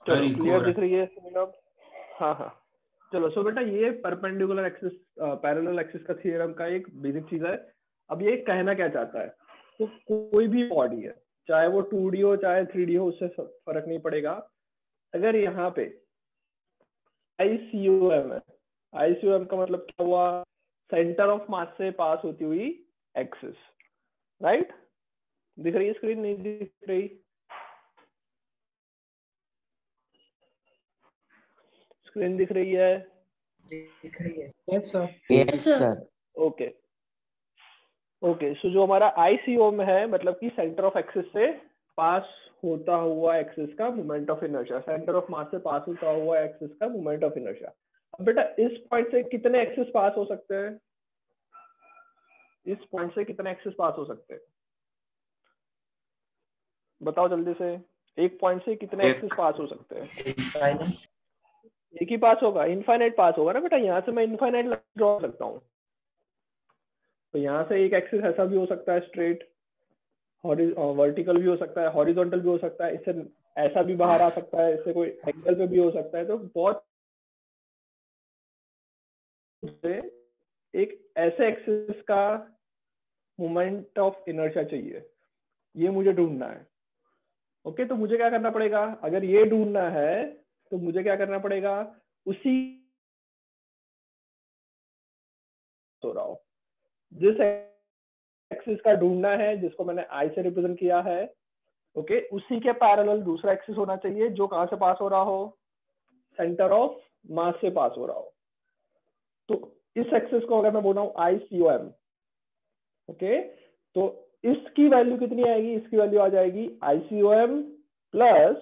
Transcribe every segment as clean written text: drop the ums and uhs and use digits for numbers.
चलो क्लियर दिख रही है स्क्रीन अब? हाँ हाँ चलो। सो बेटा ये परपेंडिकुलर एक्सिस पैरेलल एक्सिस का थ्योरम का एक बेसिक चीज है। अब ये कहना क्या चाहता है, तो कोई भी बॉडी है चाहे वो 2D हो चाहे 3D हो, उससे फर्क नहीं पड़ेगा। अगर यहाँ पे ICOM है, ICOM का मतलब क्या हुआ, सेंटर ऑफ मास से पास होती हुई एक्सिस, राइट? दिख रही है स्क्रीन? नहीं दिख रही? स्क्रीन दिख रही है? दिख रही है। Yes sir. Yes sir. Okay okay. So जो हमारा ICOM है मतलब कि सेंटर ऑफ एक्सिस से पास होता हुआ एक्सिस का moment of inertia, centre of मास से पास होता हुआ एक्सिस का मोमेंट ऑफ इनर्शिया। अब बेटा इस पॉइंट से कितने एक्सिस पास हो सकते हैं? इस पॉइंट से कितने एक्सिस पास हो सकते हैं बताओ जल्दी से। एक पॉइंट से कितने एक्सिस पास हो सकते हैं? एक ही पास होगा, इनफाइनाइट पास होगा ना बेटा। यहाँ से मैं इनफाइनाइट ड्रॉ करता हूँ, तो यहाँ से एक एक्सिस ऐसा भी हो सकता है स्ट्रेट, वर्टिकल भी हो सकता है, हॉरिजॉन्टल भी हो सकता है, इससे ऐसा भी बाहर आ सकता है, इससे कोई एंगल पे भी हो सकता है। तो बहुत एक ऐसे एक्सिस का मोमेंट ऑफ इनर्शिया चाहिए, ये मुझे ढूंढना है। ओके तो मुझे क्या करना पड़ेगा, अगर ये ढूंढना है तो मुझे क्या करना पड़ेगा, उसी हो रहा हो जिस एक्सिस का ढूंढना है, जिसको मैंने I से रिप्रेजेंट किया है, ओके उसी के पैरेलल दूसरा एक्सिस होना चाहिए जो कहां से पास हो रहा हो, सेंटर ऑफ मास से पास हो रहा हो। तो इस एक्सिस को अगर मैं बोल रहा हूँ ICOM, ओके तो इसकी वैल्यू कितनी आएगी, इसकी वैल्यू आ जाएगी ICOM plus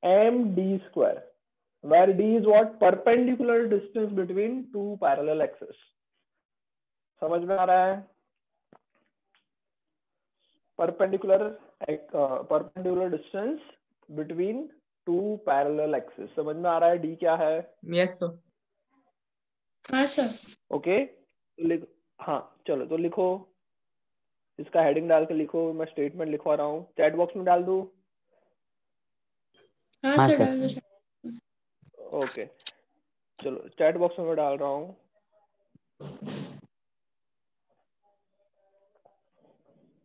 MD square, where D is what, perpendicular distance between two parallel axes। समझ में आ रहा है? perpendicular distance between two parallel axes, समझ में आ रहा है? D क्या है? Yes sir. हाँ सर। ओके हाँ चलो तो लिखो, इसका हेडिंग डाल के लिखो, मैं स्टेटमेंट लिखवा रहा हूँ, चैट बॉक्स में डाल दूं? हाँ हाँ सर सर। डाल दो सर। ओके चलो चैट बॉक्स में मैं डाल रहा हूँ।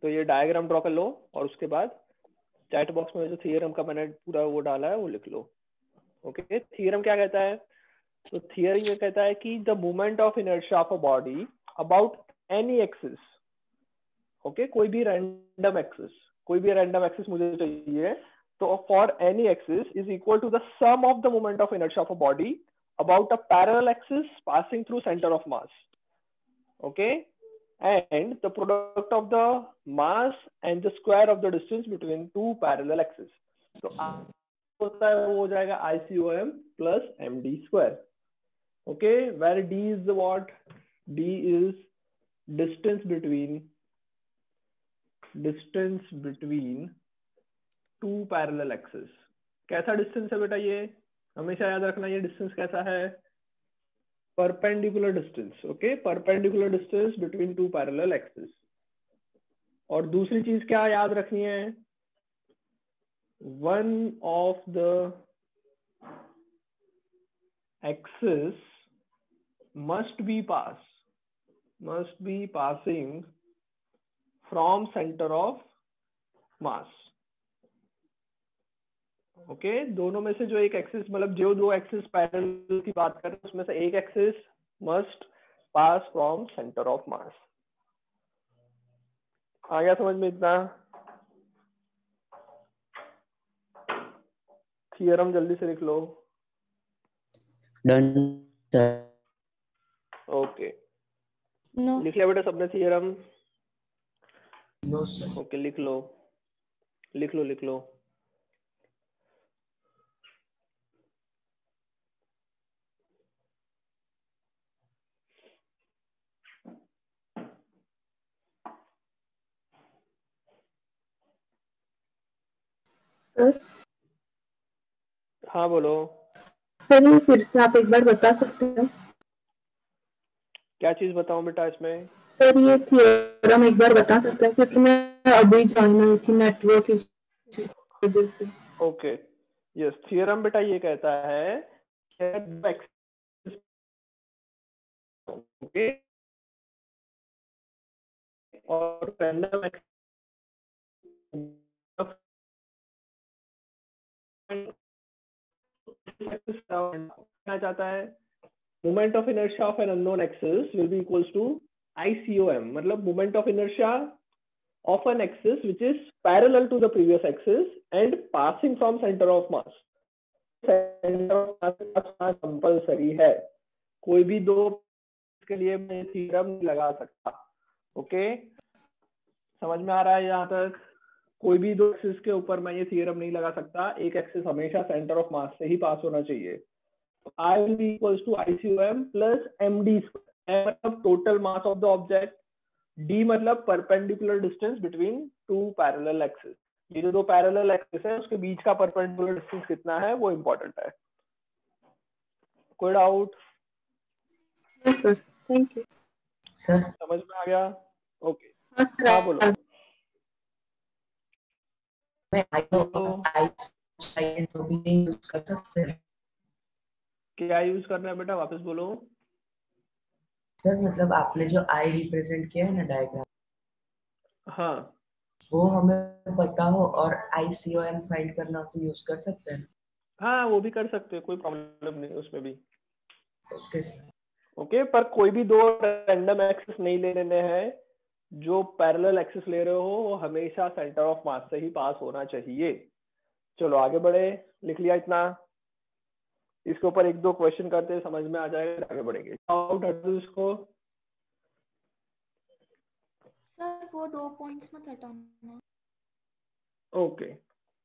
तो ये डायग्राम ड्रॉ कर लो और उसके बाद चैट बॉक्स में जो थ्योरम का मैंने पूरा वो डाला है वो लिख लो। ओके थ्योरम क्या कहता है, तो थियरी में कहता है कि the moment of inertia of a body about any axis, okay कोई भी रैंडम एक्सिस मुझे चाहिए, तो for any axis is equal to the sum of the moment of inertia of a body about a parallel axis passing through center of mass, okay, and the product of the mass and the square of the distance between two parallel axes। तो होता है वो हो जाएगा ICOM plus MD square, okay, where D is the what, D is distance between two parallel axes। कैसा distance है बेटा ये, हमेशा याद रखना ये डिस्टेंस कैसा है, perpendicular distance, okay perpendicular distance between two parallel axis. और दूसरी चीज क्या याद रखनी है, one of the axis must be passing from centre of mass, okay दोनों में से जो एक एक्सिस, मतलब जो दो एक्सिस पैरेलल की बात करें उसमें से एक axis must pass from centre of mass. आ गया समझ में इतना? थियरम जल्दी से लिख लो। Done sir. ओके नो लिख लिया बेटा सबने थियरम? No sir. ओके लिख लो। हाँ बोलो। सर ये फिर से आप एक बार बता सकते हैं? क्या चीज बताऊं बेटा इसमें? सर ये थ्योरम एक बार बता सकते हैं, क्योंकि मैं अभी ज्वाइन हुई थी नेटवर्क इश्यू की वजह से। ओके यस, थ्योरम बेटा ये कहता है ओके और रैंडम चाहता है moment of inertia of an unknown axis will be equals to ICOM, मतलब moment of inertia of an axis which is parallel to the previous axis and passing from center of mass. Center of mass compulsory है, कोई भी दो के लिए मैं theorem नहीं लगा सकता. ओके, समझ में आ रहा है यहाँ तक? कोई भी दो एक्सिस के ऊपर मैं ये थ्योरम नहीं लगा सकता. एक एक्सिस हमेशा सेंटर ऑफ मास से ही पास होना चाहिए. I will be equals to ICOM plus MD square, मतलब total mass of the object. D मतलब perpendicular distance between two parallel axis. ये जो दो पैरेलल एक्सिस है उसके बीच का परपेंडिकुलर डिस्टेंस कितना है वो इंपॉर्टेंट है. कोई doubt? Yes sir, thank you sir समझ में आ गया? ओके, हाँ सर. हाँ बोलो. मैं आई तो भी नहीं यूज कर सकते हैं क्या यूज करना है बेटा, वापस बोलो. सर. मतलब आपने जो आई रिप्रेजेंट किया है ना डायग्राम, हाँ वो हमें पता हो और ICOM फाइंड करना तो यूज कर सकते हैं. हाँ, वो भी कर सकते हैं, कोई प्रॉब्लम नहीं उसमें भी. Okay sir. ओके, पर कोई भी दो रैंडम एक्सिस नहीं ले लेने हैं. जो पैरेलल एक्सिस ले रहे हो वो हमेशा सेंटर ऑफ मास से ही पास होना चाहिए. चलो आगे बढ़े. लिख लिया इतना? इसके ऊपर एक दो क्वेश्चन करते हैं, समझ में आ जाएगा, आगे बढ़ेंगे. आउट हट दो इसको. सर वो 2 पॉइंट्स मत हटाना. ओके,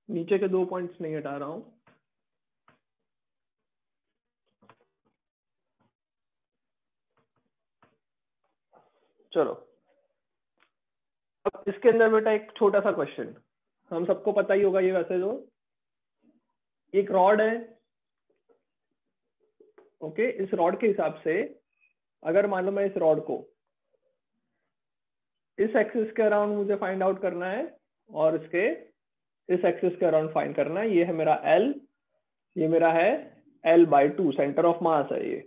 नीचे के 2 पॉइंट्स नहीं हटा रहा हूँ. चलो, अब इसके अंदर बेटा एक छोटा सा क्वेश्चन, हम सबको पता ही होगा ये वैसे. जो एक रॉड है, ओके, इस रॉड के हिसाब से अगर मान लो मैं इस रॉड को इस एक्सिस के अराउंड मुझे फाइंड आउट करना है और इसके इस एक्सिस के अराउंड फाइंड करना है. ये है मेरा L, ये मेरा है L/2, सेंटर ऑफ मास है ये.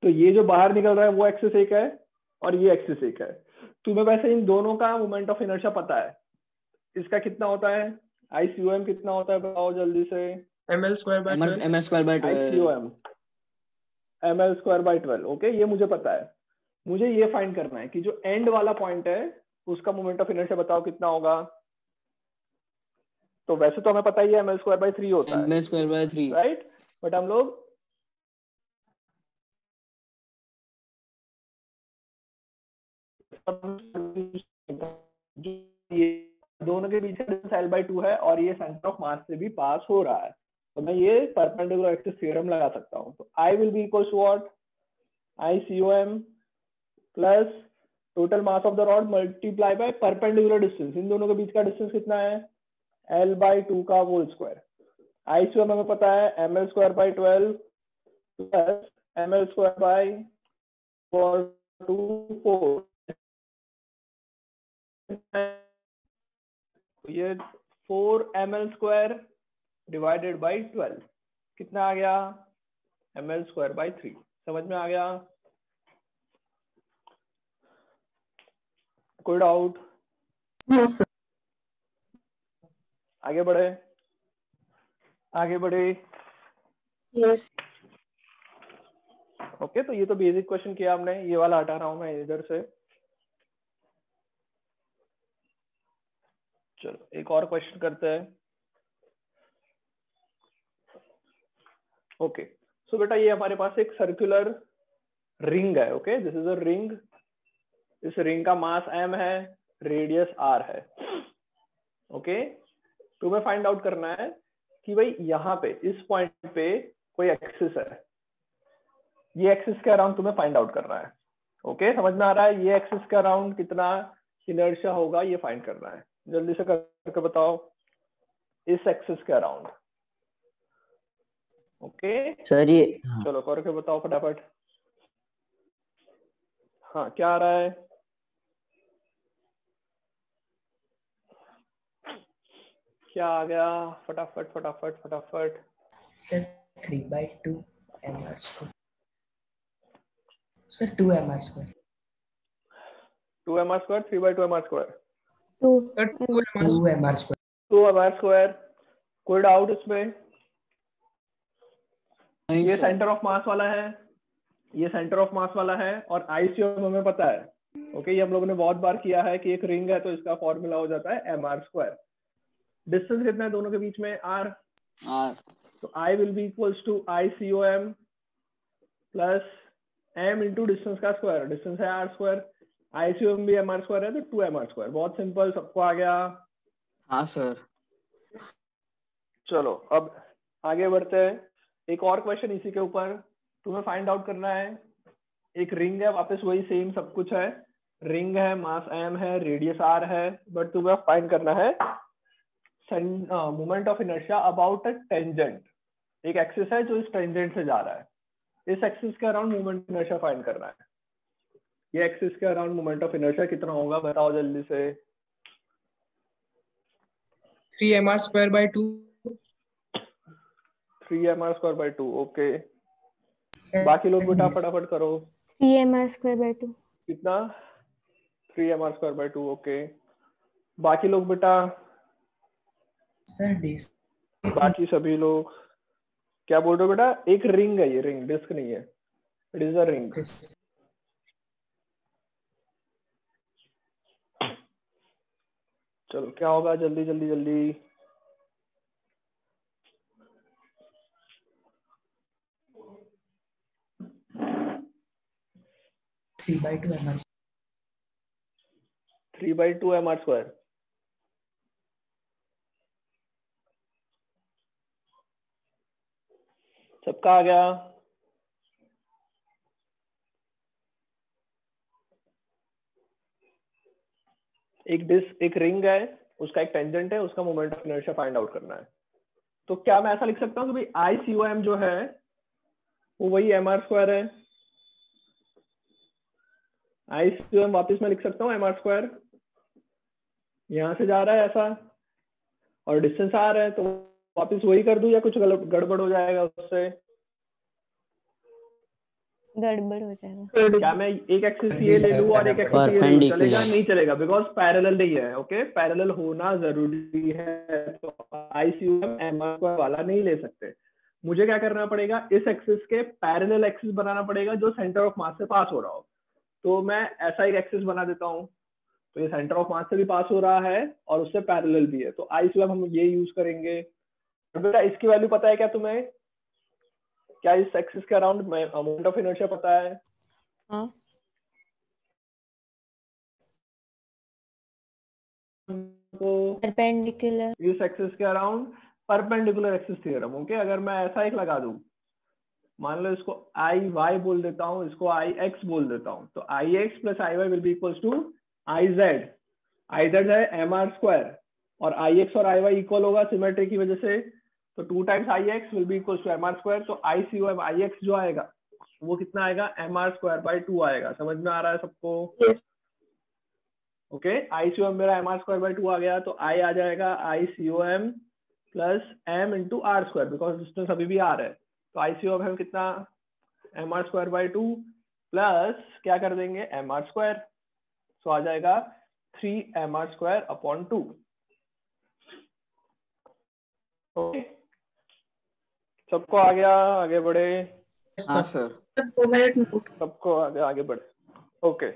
तो ये जो बाहर निकल रहा है वो एक्सिस एक है और ये एक्सिस एक है. तुम्हें वैसे इन दोनों का मोमेंट ऑफ इनर्शिया पता है. इसका कितना होता है? ICOM कितना होता है बताओ जल्दी से. ml²/12. ICOM ml²/12. ओके, ये मुझे पता है. मुझे ये फाइंड करना है कि जो एंड वाला पॉइंट है उसका मोमेंट ऑफ इनर्शिया बताओ कितना होगा. तो वैसे तो हमें पता ही है ml²/3 होता है, ml²/3. राइट? बट हम लोग ये दोनों के बीच L/2 है और ये सेंटर ऑफ मास से भी पास हो रहा है, तो मैं ये परपेंडिकुलर एक्सिस थ्योरम लगा सकता हूँ. तो I will be equals to what? ICOM plus total mass of the rod multiply by perpendicular distance. इन दोनों के बीच का डिस्टेंस कितना है? L/2 का होल स्क्वायर. ICOM हमें पता है ml²/12 प्लस ml²/4. ये 4ml² डिवाइडेड बाई 12 कितना आ गया? ml²/3. समझ में आ गया? कोई डाउट? No sir. आगे बढ़े, आगे बढ़े. यस. ओके, तो ये तो बेसिक क्वेश्चन किया हमने. ये वाला हटा रहा हूं मैं इधर से. चलो एक और क्वेश्चन करते हैं. ओके, सो बेटा ये हमारे पास एक सर्कुलर रिंग है. Okay, this is a ring. इस रिंग का मास m है, रेडियस r है. ओके, तो हमें फाइंड आउट करना है कि भाई यहाँ पे इस पॉइंट पे कोई एक्सिस है. ये एक्सिस के अराउंड तुम्हें फाइंड आउट करना है. ओके, समझ में आ रहा है? ये एक्सिस के अराउंड कितना इनर्शिया होगा ये फाइंड करना है. जल्दी से करके बताओ. इस एक्सिस के अराउंड. ओके सर ये चलो करके बताओ फटाफट. हाँ, क्या आ रहा है? क्या आ गया? फटाफट फटाफट फटाफट। Sir 3/2 mr square. Sir 2 mr square. 2 mr square, 3/2 mr square. 2 2 mr square. 2 mr square. कोई डाउट इसमें? ये सेंटर ऑफ मास वाला है, ये सेंटर ऑफ मास वाला है, और आईसीओएम हमें पता है। ओके, ये हम लोगों ने बहुत बार किया है कि एक रिंग है तो इसका फॉर्मूला हो जाता है mr स्क्वायर। डिस्टेंस कितना है दोनों के बीच में? r। तो I will be equals to ICOM plus m into distance का स्क्वायर। डिस्टेंस है r स्क्वायर, ICOM भी mr स्क्वायर है तो 2 mr स्क्वायर। बहुत सिंपल, सबको आ गया? हाँ सर। चलो अब आगे बढ़ते हैं। एक और क्वेश्चन इसी के ऊपर तुम्हें फाइंड आउट करना है। एक रिंग है, वापस वही सेम सब कुछ है, रिंग है, मास m है, रेडियस r है, बट तुम्हें फाइंड करना है moment of inertia about a tangent. एक एक्सिस है जो इस टेंजेंट से जा रहा है, इस एक्सिस के अराउंड मोमेंट इनर्शिया फाइंड करना है। ये एक्सिस के अराउंड मोमेंट ऑफ इनर्शिया कितना होगा बताओ जल्दी से। 3mr square by 2. 3mr square by 2। Okay, बाकी लोग बेटा फटाफट करो। 3mr square by 2. कितना? 3mr square by 2। ओके, बाकी लोग बेटा, सर डिस्क बाकी सभी लोग क्या बोल रहे हो बेटा? एक रिंग है, ये रिंग, डिस्क नहीं है, इट इज अ रिंग। चलो क्या होगा? जल्दी जल्दी जल्दी। Three by two mr. 3/2 mr square. सबका आ गया? एक डिस्क, एक रिंग है, उसका एक टेंजेंट है, उसका moment of inertia find out करना है। तो क्या मैं ऐसा लिख सकता हूँ कि भाई ICOM जो है वो वही mr स्क्वायर है। ICOM वापस मैं लिख सकता हूँ mr स्क्वायर, यहाँ से जा रहा है ऐसा, और डिस्टेंस r है, तो वापस वही कर दूं या कुछ गड़बड़ हो जाएगा उससे? गड़बड़ हो जाएगा। क्या मैं एक एक्सिस ये ले लूं और एक एक्सिस ये ले लूं, चलेगा? नहीं चलेगा, बिकॉज पैरेलल नहीं है। ओके, पैरेलल होना जरूरी है, तो ICOM mr स्क्वायर वाला नहीं ले सकते। मुझे क्या करना पड़ेगा? इस एक्सिस के पैरेलल एक्सिस बनाना पड़ेगा जो सेंटर ऑफ मास से पास हो रहा हो। तो मैं ऐसा एक एक्सिस बना देता हूँ, तो ये सेंटर ऑफ मास से भी पास हो रहा है और उससे पैरेलल भी है, तो ICOM हम ये यूज करेंगे। बेटा इसकी वैल्यू पता है क्या तुम्हें? क्या इस एक्सिस के अराउंड मोमेंट ऑफ इनर्शिया पता है? हाँ। तो परपेंडिकुलर। इस एक्सिस के around perpendicular axis theorem. Okay, अगर मैं ऐसा एक लगा दूं, मान लो इसको IY बोल देता हूँ, इसको IX बोल देता हूँ, तो IX plus IY will be equals to IZ। IZ है mr स्क्वायर, और IX और IY इक्वल होगा सिमेट्री की वजह से, तो 2 times IX will be equals to mr square. तो ICOM IX जो आएगा वो कितना आएगा? mr स्क्वायर बाई 2 आएगा। समझ में आ रहा है सबको? ओके, ICOM मेरा mr स्क्वायर बाई 2 आ गया, तो I आ जाएगा ICOM plus m into r square, because distance अभी भी r है, तो ICOM है कितना? mr स्क्वायर बाई 2 प्लस क्या कर देंगे? mr स्क्वायर, तो आ जाएगा 3mr स्क्वायर अपॉन 2। ओके, सबको आ गया? आगे बढ़े। हाँ सर। सबको आगे बढ़े। ओके,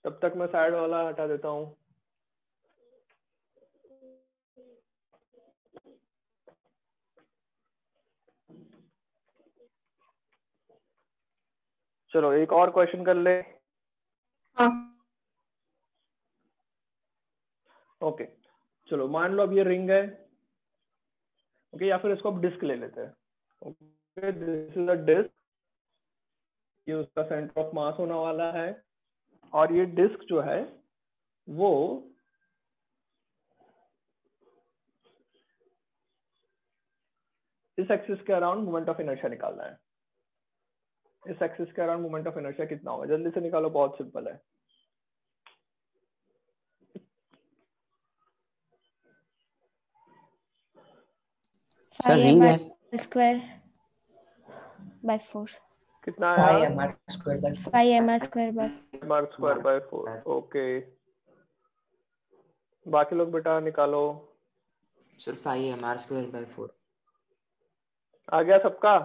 तब तक मैं साइड वाला हटा देता हूँ। चलो एक और क्वेश्चन कर ले। ओके, चलो मान लो अब ये रिंग है। ओके, या फिर इसको अब डिस्क ले लेते हैं। Okay, this is a disc, ये उसका सेंटर ऑफ मास होने वाला है, और ये डिस्क जो है वो इस एक्सिस के अराउंड मोमेंट ऑफ इनर्शिया निकालना है। इस एक्सिस के अराउंड मोमेंट ऑफ इनर्शिया कितना होगा? जल्दी से निकालो, बहुत सिंपल है। सर फाइव रिंग एम है। R square by 4। कितना फाइव आया? M R square by 4। 5 M R square by mr square by 4। Okay, बाकी लोग बेटा निकालो। Sir 5 mr square by 4। आ गया सबका?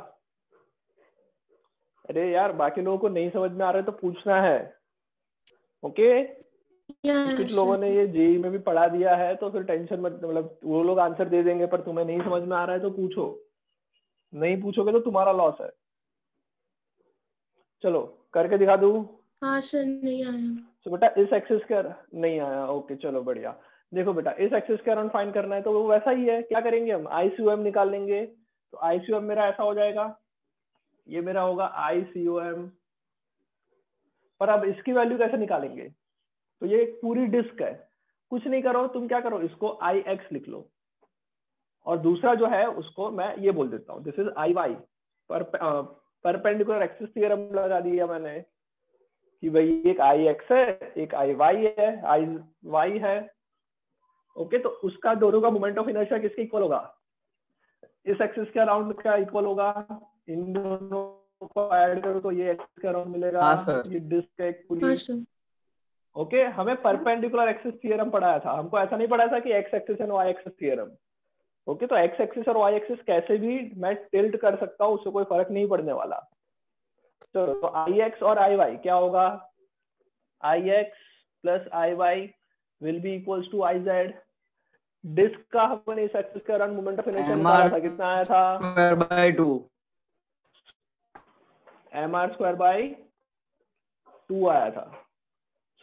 अरे यार बाकी लोगों को नहीं समझ में आ रहा है तो पूछना है। ओके, कुछ लोगों ने ये जेई में भी पढ़ा दिया है तो फिर टेंशन मत, मतलब वो लोग आंसर दे देंगे, पर तुम्हें नहीं समझ में आ रहा है तो पूछो। नहीं पूछोगे तो तुम्हारा लॉस है। चलो करके दिखा दूं? हाँ सर, नहीं आया। तो बेटा इस एक्सिस के नहीं आया, ओके चलो बढ़िया। देखो बेटा इस एक्सिस के अराउंड फाइंड करना है तो वो वैसा ही है। क्या करेंगे हम? आईसीओएम निकाल लेंगे। तो आईसीओएम मेरा ऐसा हो जाएगा, ये मेरा होगा आईसीओएम। पर अब इसकी वैल्यू कैसे निकालेंगे? तो ये एक पूरी डिस्क है, कुछ नहीं करो तुम, क्या करो इसको आई एक्स लिख लो, और दूसरा जो है उसको मैं ये बोल देता हूँ this is I Y. Perpendicular axis theorem लगा दिया मैंने कि भाई एक आई एक्स है, एक आई वाई है, आई वाई है। ओके, तो उसका दोनों का मोमेंट ऑफ इनर्शिया किसके इक्वल होगा? इस एक्सिस के अराउंड क्या इक्वल होगा? इन दोनों को ऐड करो तो ये एक्सिस के अराउंड मिलेगा। हाँ सर। ये डिस्क है एक पूरी। हाँ सर। ओके, हमें परपेंडिकुलर एक्सिस थ्योरम पढ़ाया था, हमको ऐसा नहीं पढ़ाया था कि X axis and Y axis theorem. Okay, तो एक्स एक्सिस और वाई एक्सिस कैसे भी मैं टिल्ट कर सकता हूँ, उससे कोई फर्क नहीं पड़ने वाला। चलो, तो आई एक्स और आई वाई क्या होगा? I X plus I Y will be equals to I Z. Disc का हमने इस एक्सिस के अराउंड मोमेंट ऑफ इनर्शिया निकाला था, कितना आया था? Square by 2। mr square by 2 आया था।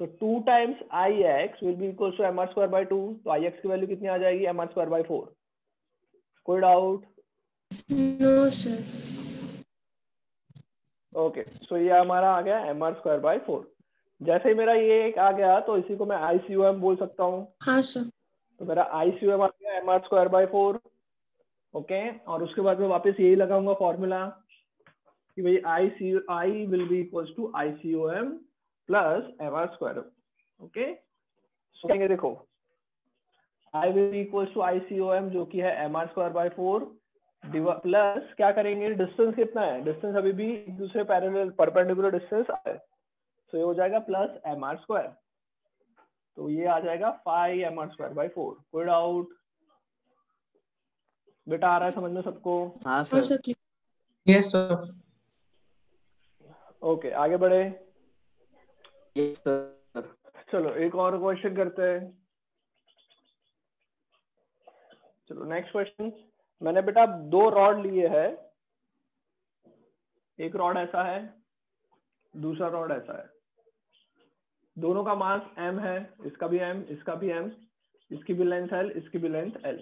So 2 times I X will be equals to mr square by 2। तो आई एक्स की वैल्यू कितनी आ जाएगी? mr square by 4। कोई doubt? No sir. Okay, so ये हमारा आ गया mr स्क्वायर बाई 4। जैसे ही मेरा ये एक आ गया तो इसी को मैं ICOM बोल सकता हूँ। हाँ सर। तो मेरा ICOM आ गया mr स्क्वायर बाई 4। ओके, और उसके बाद मैं वापस यही लगाऊंगा फॉर्मूला कि भाई I will be equals to ICOM plus mr square. Okay, so देखो I will be equals to ICOM जो कि है mr स्क्वायर बाई 4 प्लस क्या करेंगे? डिस्टेंस कितना है? डिस्टेंस अभी भी एक दूसरे पैरेलल परपेंडिकुलर डिस्टेंस है, तो ये हो जाएगा प्लस mr स्क्वायर। तो ये आ जाएगा 5 mr स्क्वायर बाई 4। कोई डाउट? बेटा आ रहा है समझ में सबको? हाँ हाँ sir. Sir. Yes, sir. Okay, आगे बढ़े। Yes sir. चलो एक और क्वेश्चन करते हैं। चलो नेक्स्ट क्वेश्चन। मैंने बेटा 2 रॉड लिए हैं, एक रॉड ऐसा है, दूसरा रॉड ऐसा है। दोनों का मास m है, इसका भी m, इसका भी m, इसकी भी लेंथ l, इसकी भी लेंथ l।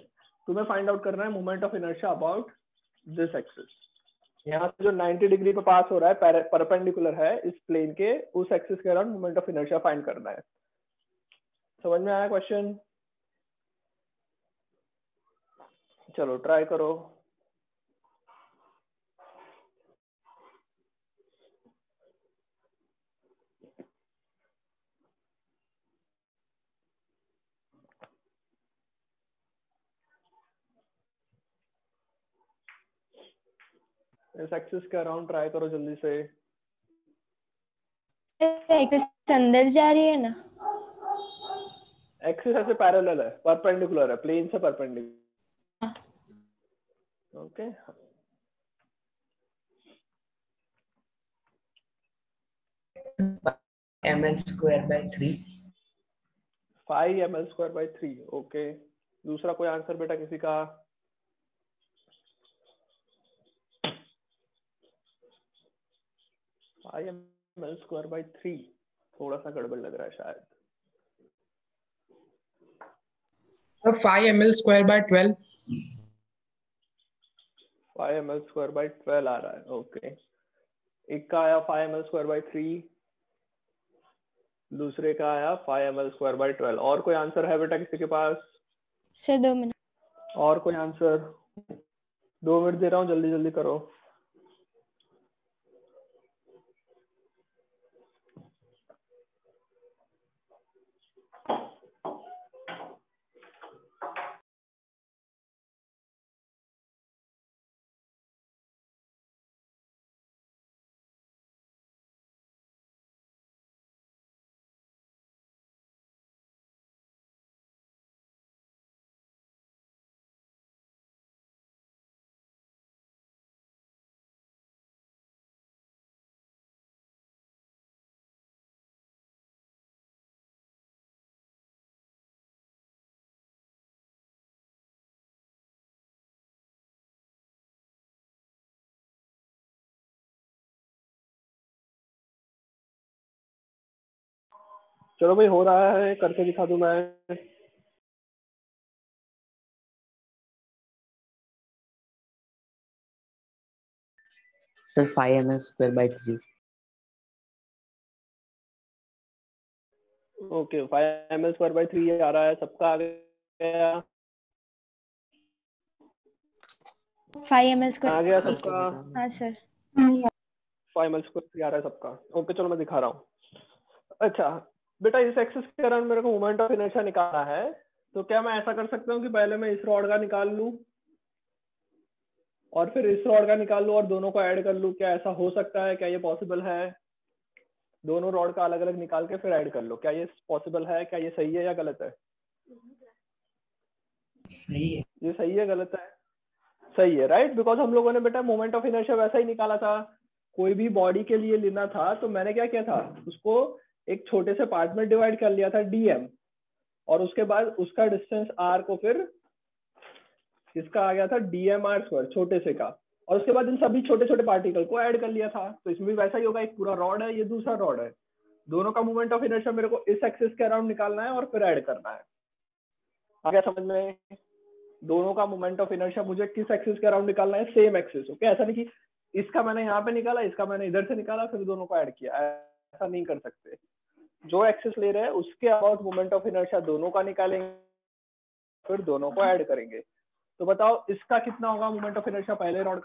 तुम्हें फाइंड आउट करना है moment of inertia about this axis. यहाँ से जो 90 डिग्री पे पास हो रहा है परपेंडिकुलर है इस प्लेन के, उस एक्सिस के around moment of inertia find करना है। समझ में आया क्वेश्चन? चलो ट्राई करो। इस एक्सिस के अराउंड ट्राई करो जल्दी से। एक्सिस अंदर जा रही है ना? एक्सिस ऐसे पैरेलल है, परपेंडिकुलर है, प्लेन से perpendicular. Okay, ml square by 3। 5 ml square by 3। Okay, दूसरा कोई आंसर बेटा किसी का? ml स्क्वायर बाई 3 थोड़ा सा गड़बड़ लग रहा है शायद। So 5 ml square by 12. 5 ml square by 12 आ रहा है। ओके, एक का आया 5 ml स्क्वायर बाई 3, दूसरे का आया 5 ml स्क्वायर बाई 12। और कोई आंसर है बेटा किसी के पास? Sir 2 minute. और कोई आंसर? 2 मिनट दे रहा हूँ, जल्दी जल्दी करो। चलो भाई, हो रहा है, करके दिखा दूं मैं। Sir, 5 ml square by 3. Okay, 5 ml/3 ये आ रहा है, सबका आ गया? 5 ml आ स्क्वायर। गया करके सबका? बता। हाँ सर। 5 ml/3 आ रहा है सबका। ओके चलो मैं दिखा रहा हूँ। अच्छा बेटा, इस एक्सिस के अराउंड मेरे को मोमेंट ऑफ इनर्शिया निकालना है, तो क्या मैं ऐसा कर सकता हूँ कि पहले मैं इस रॉड का निकाल लूँ और फिर इस रॉड का निकाल लूँ और दोनों को ऐड कर लूँ? क्या ऐसा हो सकता है? क्या ये पॉसिबल है? दोनों रॉड का अलग अलग निकाल के फिर ऐड कर लो, क्या ये पॉसिबल है? क्या ये सही है या गलत है? सही है। ये सही है गलत है? सही है, राइट? बिकॉज हम लोगों ने बेटा मोमेंट ऑफ इनर्शिया वैसा ही निकाला था। कोई भी बॉडी के लिए लेना था तो मैंने क्या किया था, उसको एक छोटे से पार्ट में डिवाइड कर लिया था dm, और उसके बाद उसका डिस्टेंस r को फिर इसका आ गया था dmr², छोटे से का, और उसके बाद इन सभी छोटे छोटे पार्टिकल को ऐड कर लिया था। तो इसमें भी वैसा ही होगा, एक पूरा रॉड है, ये दूसरा रॉड है, दोनों का मोमेंट ऑफ इनर्शिया मेरे को इस एक्सिस के अराउंड निकालना है और फिर ऐड करना है। आ गया समझ में? दोनों का मोमेंट ऑफ इनर्शिया मुझे किस एक्सिस के अराउंड निकालना है? Same axis. ओके, ऐसा नहीं कि इसका मैंने यहाँ पे निकाला, इसका मैंने इधर से निकाला, फिर दोनों को ऐड किया, ऐसा नहीं कर सकते। जो एक्सिस ले रहे हैं उसके अबाउट मोमेंट ऑफ इनर्शिया दोनों का निकालेंगे, फिर दोनों को ऐड करेंगे। तो बताओ इसका कितना होगा मोमेंट ऑफ इनर्शिया? पहले रॉड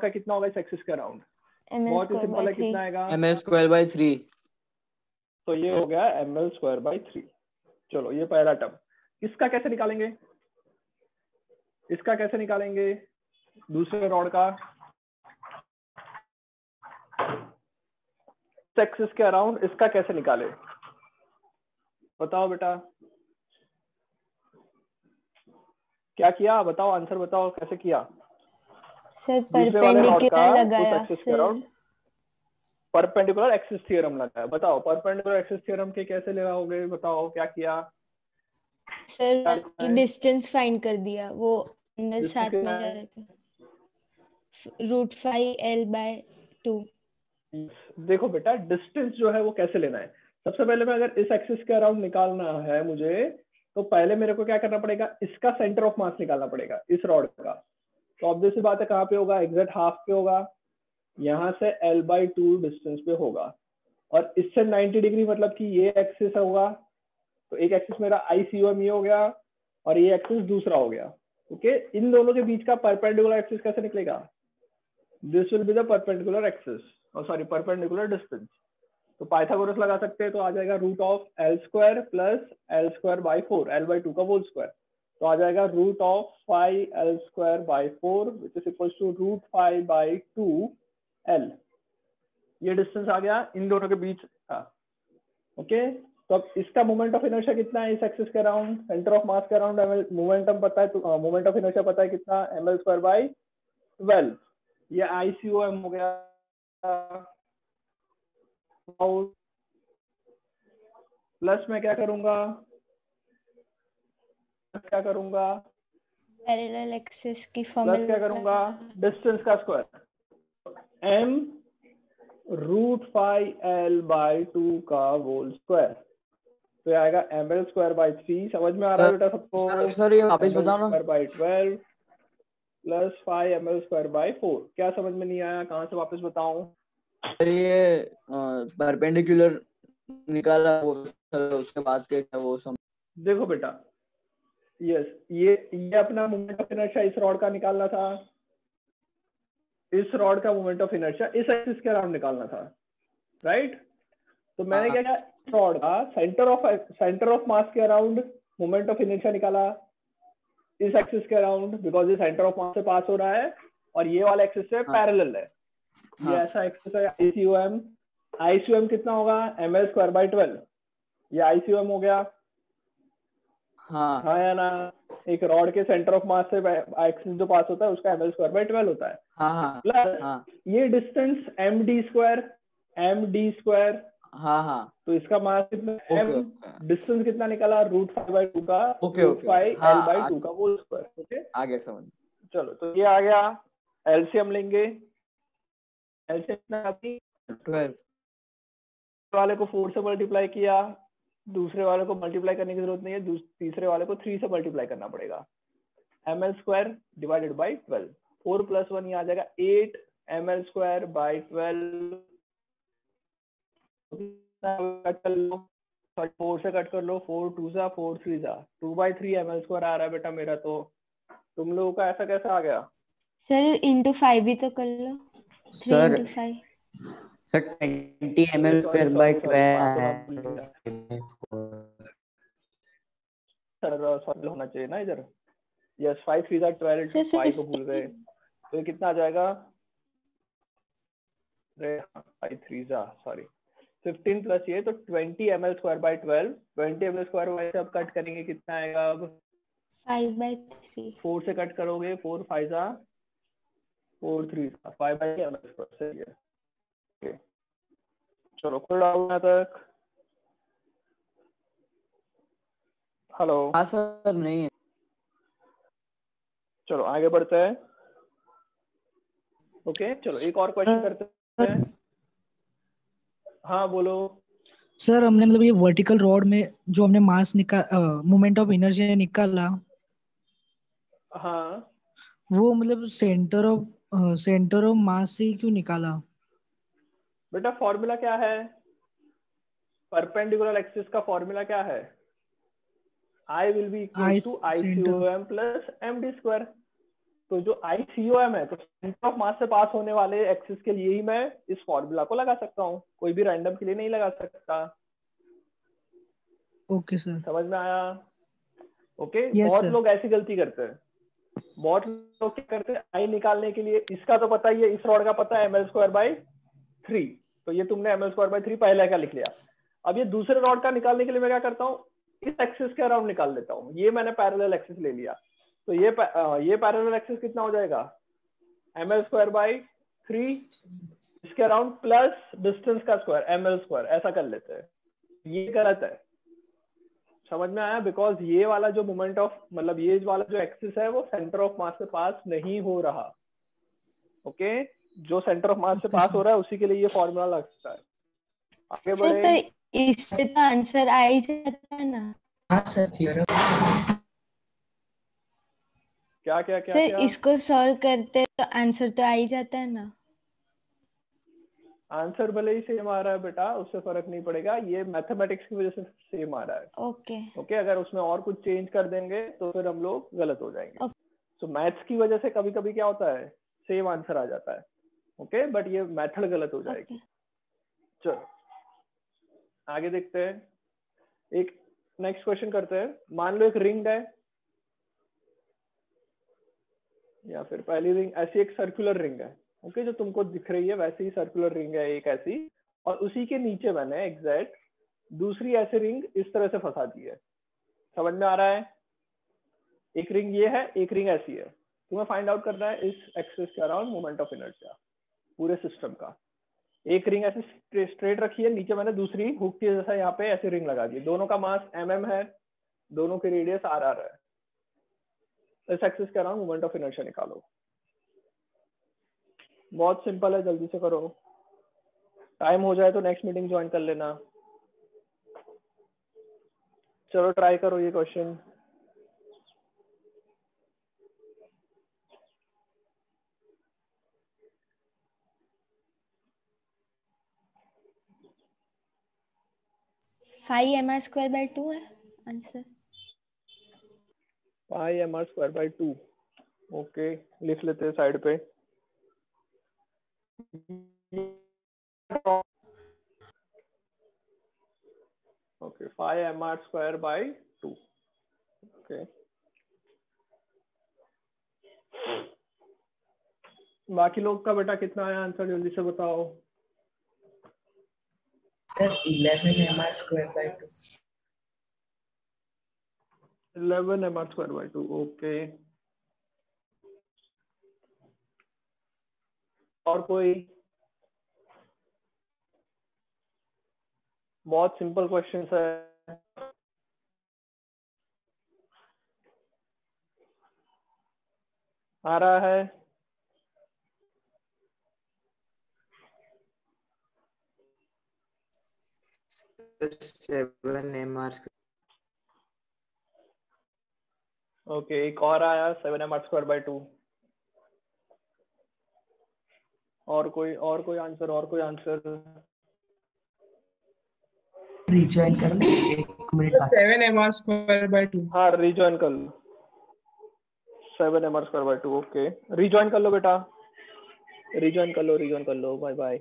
का कितना होगा इस एक्सिस के अराउंड? बहुत ही सिंपल है, कितना आएगा? ml²/3। तो ये हो गया ml²/3। चलो ये पहला टर्म। इसका कैसे निकालेंगे? दूसरे रॉड का एक्सिस के अराउंड इसका कैसे निकाले? बताओ बेटा, क्या किया? बताओ, आंसर बताओ, कैसे किया? सर दूसरे वाले रॉड का परपेंडिकुलर उस लगाया, एक्सिस के फिर अराउंड परपेंडिकुलर एक्सिस थ्योरम लगाया। बताओ परपेंडिकुलर एक्सिस थ्योरम के कैसे लगाओगे? बताओ क्या किया? सर डिस्टेंस फाइंड कर दिया, वो अंदर Distance साथ में कितना जा है? रहे थे। √5l/2। देखो बेटा, डिस्टेंस जो है वो कैसे लेना है? सबसे पहले मैं अगर इस एक्सिस के अराउंड निकालना है मुझे, तो पहले मेरे को क्या करना पड़ेगा? इसका सेंटर ऑफ मास निकालना पड़ेगा, इस रॉड का। तो ऑब्वियस सी बात है, कहाँ पे होगा? एग्जैक्ट हाफ पे होगा, यहाँ से l/2 डिस्टेंस पे होगा, और इससे 90 डिग्री मतलब कि ये एक्सिस होगा। तो एक एक्सिस मेरा ICOM ये हो गया, और ये एक्सिस दूसरा हो गया। ओके, इन दोनों के बीच का परपेंडिकुलर एक्सिस कैसे निकलेगा? This will be the perpendicular axis, और सॉरी परपेंडिकुलर डिस्टेंस। तो पाइथागोरस लगा सकते हैं, तो आ जाएगा √(l²) + l²/4, l/2 का होल स्क्वायर। तो आ जाएगा √5l²/4 which is equal to √5/2l। ये डिस्टेंस आ गया इन दोनों के बीच का। ओके, तो अब इसका मोमेंट ऑफ इनर्शिया कितना है? इस एक्सिस के अराउंड, सेंटर ऑफ मास के अराउंड मोमेंटम पता है, तो मोमेंट ऑफ इनर्शिया पता है कितना? ml²/12। ये ICOM हो गया। प्लस में क्या करूंगा? पैरेलल एक्सिस की प्लस फॉर्मूला क्या करूंगा? डिस्टेंस का स्क्वायर, m √5l/2 का होल स्क्वायर। तो ये आएगा ml²/3। समझ में आ रहा है बेटा सबको? सर ये वापस बताओ ना। ml²/12 + 5ml²/4। क्या समझ में नहीं आया? कहाँ से वापस बताऊं? सर ये परपेंडिकुलर निकाला वो, उसके बाद के वो सब। देखो बेटा, यस, ये अपना मोमेंट ऑफ इनर्शिया इस रॉड का निकालना था, इस रॉड का मोमेंट ऑफ इनर्शिया इस एक्सिस के अराउंड निकालना था, राइट? तो मैंने क्या किया? रॉड का सेंटर ऑफ मास के अराउंड मोमेंट ऑफ इनर्शिया निकाला इस एक्सिस के अराउंड, बिकॉज ये सेंटर ऑफ मास से पास हो रहा है और ये वाला एक्सिस से पैरेलल है। ये ऐसा एक्सिस है ICOM कितना होगा? ml²/12। ये ICOM हो गया। हाँ या ना? एक रॉड के सेंटर ऑफ मास से एक्सिस जो पास होता है उसका ml²/12 होता है। प्लस ये डिस्टेंस md²। तो इसका मास कितना? m। डिस्टेंस कितना निकाला? √5/2 का, √5l/2 का होल स्क्वायर। ओके, आगे समझ। चलो तो ये आ गया। एलसीएम लेंगे, एलसीएम कितना आती? 12। वाले को 4 से मल्टीप्लाई किया, दूसरे वाले को मल्टीप्लाई करने की जरूरत नहीं है, तीसरे वाले को 3 से मल्टीप्लाई करना पड़ेगा। ml स्क्वायर डिवाइडेड बाई 12, 4 + 1 ये आ जाएगा 8 ml स्क्वायर बाई 12। कट कर लो, 4 से कट कर लो, 4 2 जा 4 3 जा 2/3 ml स्क्वायर आ रहा है बेटा मेरा। तो तुम लोगों का ऐसा कैसा आ गया? सर इंटू 5 भी तो कर लो। 3 sir into 5। Sir 20 ml sorry square by sorry sorry, 12 5 तो मैं है। भूल गया सर, सॉरी होना चाहिए ना इधर। यस 5 3 जा 12 सर 5 को भूल गए। तो ये कितना आ जाएगा? 5 3 जा सॉरी 15 प्लस ये तो 20 ml square by 12। 20 ml square by से अब कट करेंगे, कितना आएगा? अब 5/3। 4 से कट करोगे, 4 5 जा 4 3 जा 5/3 ml स्क्वायर। सही है। ओके चलो कोई डाउट यहाँ तक? हेलो हाँ सर नहीं है। चलो आगे बढ़ते हैं। ओके चलो एक और क्वेश्चन करते हैं। हाँ बोलो। सर हमने मतलब ये वर्टिकल रॉड में जो हमने मास मोमेंट ऑफ इनर्शिया निकाला, हाँ वो मतलब सेंटर ऑफ मास से ही क्यों निकाला? बेटा फॉर्मूला क्या है? परपेंडिकुलर एक्सिस का फॉर्मूला क्या है? I will be equal I to centre. ICOM plus MD square. तो जो ICOM है तो सेंटर ऑफ मास से पास होने वाले एक्सिस के लिए ही मैं इस फॉर्मूला को लगा सकता हूँ, कोई भी रैंडम के लिए नहीं लगा सकता। Okay sir. समझ में आया? ओके यस बहुत सर। लोग ऐसी गलती करते हैं। बहुत लोग क्या करते हैं, आई निकालने के लिए इसका तो पता ही है, इस रॉड का पता है ml स्क्वायर बाई 3, तो ये तुमने ml स्क्वायर बाई 3 पहले क्या लिख लिया। अब ये दूसरे रॉड का निकालने के लिए मैं क्या करता हूँ, इस एक्सिस के अराउंड निकाल लेता हूँ। ये मैंने पैरेलल एक्सिस ले लिया, तो ये पैरेलल एक्सिस कितना हो जाएगा? ml स्क्वायर बाई 3 इसके अराउंड प्लस डिस्टेंस का स्क्वायर ml स्क्वायर, ऐसा कर लेते हैं। ये गलत है। समझ में आया? बिकॉज ये वाला जो मोमेंट ऑफ मतलब ये वाला जो एक्सिस है वो सेंटर ऑफ मास से पास नहीं हो रहा। ओके जो सेंटर ऑफ मास से पास हो रहा है उसी के लिए ये फॉर्मूला लगता है। आगे सर बढ़े। पर इससे तो आंसर आ ही जाता है ना। हाँ सर थ्योरम। क्या क्या क्या सर क्या? इसको सॉल्व करते तो आंसर तो आ ही जाता है ना। आंसर भले ही सेम आ रहा है बेटा, उससे फर्क नहीं पड़ेगा, ये मैथमेटिक्स की वजह से सेम आ रहा है। ओके ओके अगर उसमें और कुछ चेंज कर देंगे तो फिर हम लोग गलत हो जाएंगे। ओके। तो मैथ्स की वजह से कभी कभी क्या होता है, सेम आंसर आ जाता है। ओके बट ये मेथड गलत हो जाएगी। चलो आगे देखते हैं। एक नेक्स्ट क्वेश्चन करते हैं। मान लो एक रिंग है, या फिर पहली रिंग ऐसी एक सर्कुलर रिंग है। ओके जो तुमको दिख रही है वैसी ही सर्कुलर रिंग है एक ऐसी, और उसी के नीचे मैंने एग्जैक्ट दूसरी ऐसी रिंग इस तरह से फंसा दी है। समझ में आ रहा है? एक रिंग ये है, एक रिंग ऐसी है। तुम्हें फाइंड आउट करना है इस एक्सिस के अराउंड मोमेंट ऑफ इनर्शिया पूरे सिस्टम का। एक रिंग ऐसे स्ट्रेट रखी है, नीचे मैंने दूसरी हुक के जैसा यहाँ पे ऐसे रिंग लगा दी। दोनों का मास mm है, दोनों की रेडियस r है। इस एक्सिस के अराउंड मोमेंट ऑफ इनर्शिया निकालो। बहुत सिंपल है, जल्दी से करो। टाइम हो जाए तो नेक्स्ट मीटिंग ज्वाइन कर लेना। चलो ट्राई करो ये क्वेश्चन। फाइव mr²/2 है आंसर। 5mr²/2। ओके लिख लेते हैं साइड पे। Okay 5mr²/2। ओके बाकी लोग का बेटा कितना आया आंसर, जल्दी से बताओ। Sir 11mr²/2। 11mr²/2। ओके और कोई? बहुत सिंपल क्वेश्चन है। आ रहा है? 7 mr square. ओके, एक और आया 7mr²/2। और कोई आंसर। रिजॉइन कर ले 1 मिनट बाद। 7mr²/2। हाँ, रिजॉइन कर लो 7mr²/2। ओके, रिजॉइन कर लो बेटा, रिजॉइन कर लो। Bye bye.